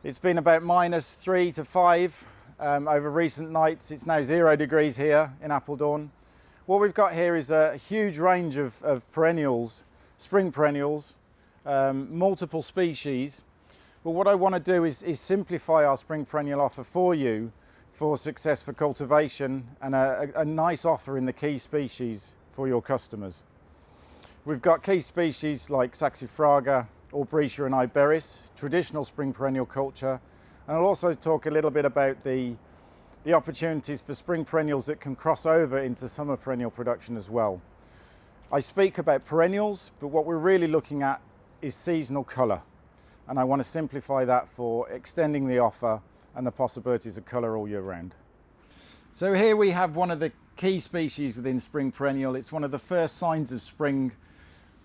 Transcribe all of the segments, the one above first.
It's been about -3 to 5 over recent nights. It's now 0 degrees here in Appledorn. What we've got here is a huge range of perennials, spring perennials, multiple species. But what I want to do is simplify our spring perennial offer for you for success for cultivation and a nice offer in the key species for your customers. We've got key species like Saxifraga, Aubrietia and Iberis, traditional spring perennial culture, and I'll also talk a little bit about the opportunities for spring perennials that can cross over into summer perennial production as well. I speak about perennials, but what we're really looking at is seasonal colour, and I want to simplify that for extending the offer and the possibilities of colour all year round. So here we have one of the key species within spring perennial. It's one of the first signs of spring,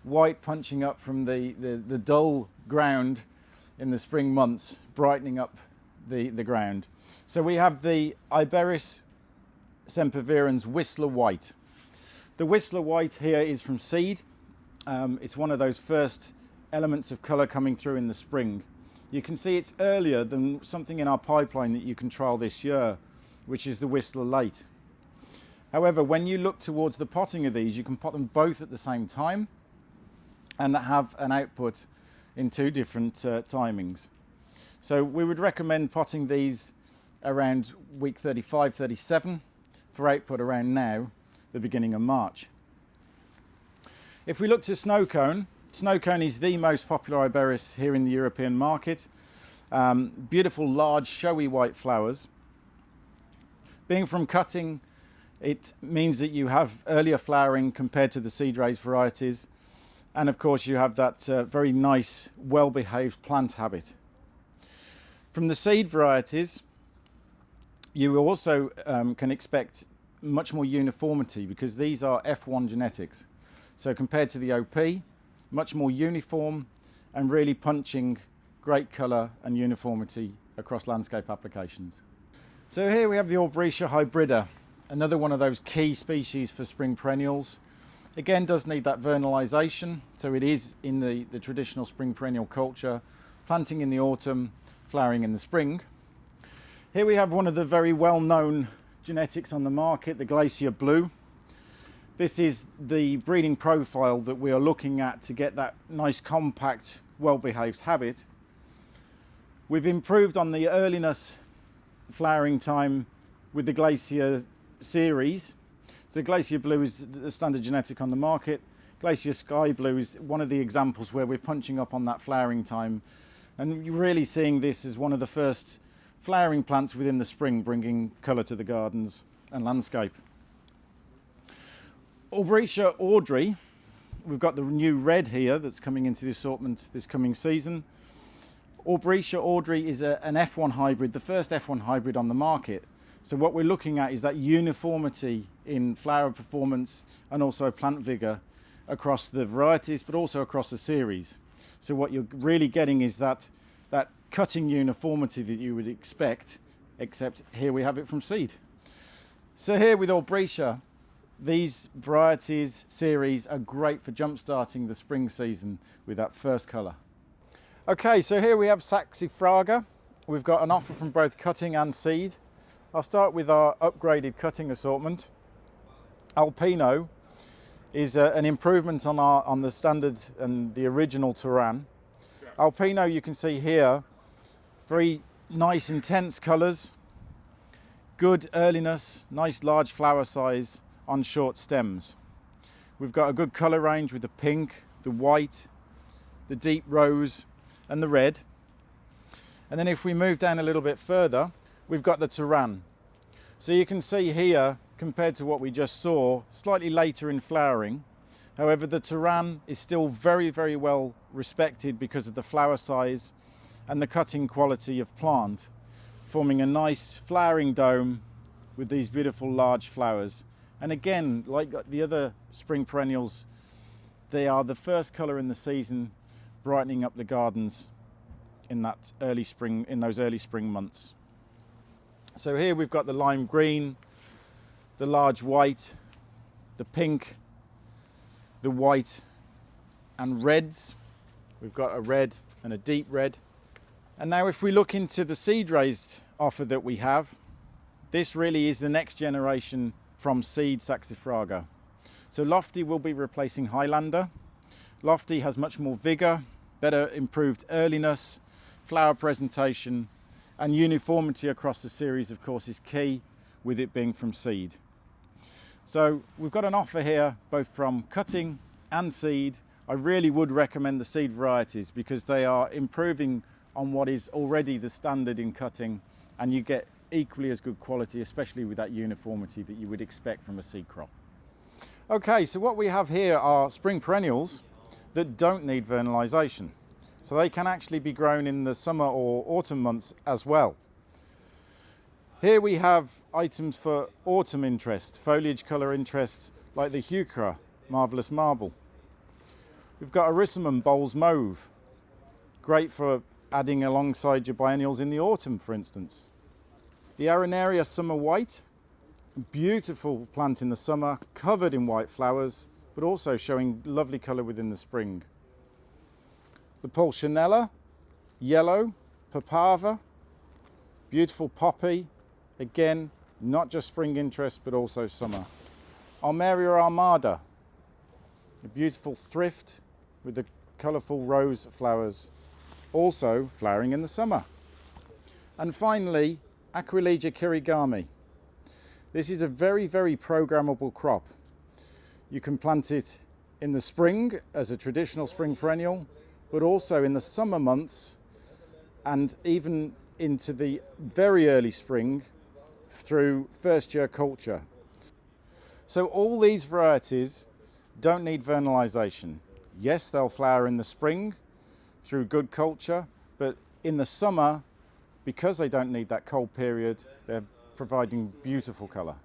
white punching up from the dull ground in the spring months, brightening up the ground. So we have the Iberis sempervirens Whistler White. The Whistler White here is from seed. It's one of those first elements of colour coming through in the spring. You can see it's earlier than something in our pipeline that you can trial this year, which is the Whistler Late. However, when you look towards the potting of these, you can pot them both at the same time and have an output in two different timings. So we would recommend potting these around week 35, 37 for output around now, the beginning of March. If we look to snow cone is the most popular Iberis here in the European market. Beautiful, large, showy white flowers. Being from cutting, it means that you have earlier flowering compared to the seed raised varieties. And of course you have that very nice, well-behaved plant habit. From the seed varieties, you also can expect much more uniformity because these are F1 genetics. So compared to the OP, much more uniform and really punching great colour and uniformity across landscape applications. So here we have the Aubrietia hybrida, another one of those key species for spring perennials. Again, does need that vernalisation, so it is in the traditional spring perennial culture, planting in the autumn, flowering in the spring. Here we have one of the very well-known genetics on the market, the Glacier Blue. This is the breeding profile that we are looking at to get that nice, compact, well-behaved habit. We've improved on the earliness flowering time with the Glacier series. So Glacier Blue is the standard genetic on the market. Glacier Sky Blue is one of the examples where we're punching up on that flowering time. And you're really seeing this as one of the first flowering plants within the spring, bringing colour to the gardens and landscape. Aubrietia Audrey, we've got the new red here that's coming into the assortment this coming season. Aubrietia Audrey is an F1 hybrid, the first F1 hybrid on the market. So what we're looking at is that uniformity in flower performance and also plant vigour across the varieties, but also across the series. So what you're really getting is that cutting uniformity that you would expect, except here we have it from seed. So here with Aubrietia, these varieties, series are great for jump-starting the spring season with that first colour. Okay, so here we have Saxifraga. We've got an offer from both cutting and seed. I'll start with our upgraded cutting assortment. Alpino is an improvement on the standard and the original Turan. Alpino, you can see here, very nice intense colours, good earliness, nice large flower size on short stems. We've got a good colour range with the pink, the white, the deep rose and the red. And then if we move down a little bit further, we've got the Turan. So you can see here, compared to what we just saw, slightly later in flowering. However, the Turan is still very, very well respected because of the flower size and the cutting quality of plant, forming a nice flowering dome with these beautiful large flowers. And again, like the other spring perennials, they are the first colour in the season, brightening up the gardens in that early spring, in those early spring months. So here we've got the lime green, the large white, the pink, the white and reds. We've got a red and a deep red. And now if we look into the seed raised offer that we have, this really is the next generation from seed Saxifraga. So Lofty will be replacing Highlander. Lofty has much more vigour, better improved earliness, flower presentation, and uniformity across the series of course is key, with it being from seed. So we've got an offer here both from cutting and seed. I really would recommend the seed varieties because they are improving on what is already the standard in cutting, and you get equally as good quality, especially with that uniformity that you would expect from a seed crop. Okay, so what we have here are spring perennials that don't need vernalisation. So they can actually be grown in the summer or autumn months as well. Here we have items for autumn interest, foliage colour interest, like the Heuchera Marvellous Marble. We've got Erissimum Bowles Mauve, great for adding alongside your biennials in the autumn, for instance. The Arenaria Summer White, beautiful plant in the summer, covered in white flowers, but also showing lovely colour within the spring. The Pulcinella, yellow, Papava, beautiful poppy, again, not just spring interest, but also summer. Armeria Armada, a beautiful thrift with the colourful rose flowers, also flowering in the summer. And finally, Aquilegia kirigami. This is a very, very programmable crop. You can plant it in the spring as a traditional spring perennial, but also in the summer months and even into the very early spring through first year culture. So all these varieties don't need vernalisation. Yes, they'll flower in the spring through good culture, but in the summer, because they don't need that cold period, they're providing beautiful colour.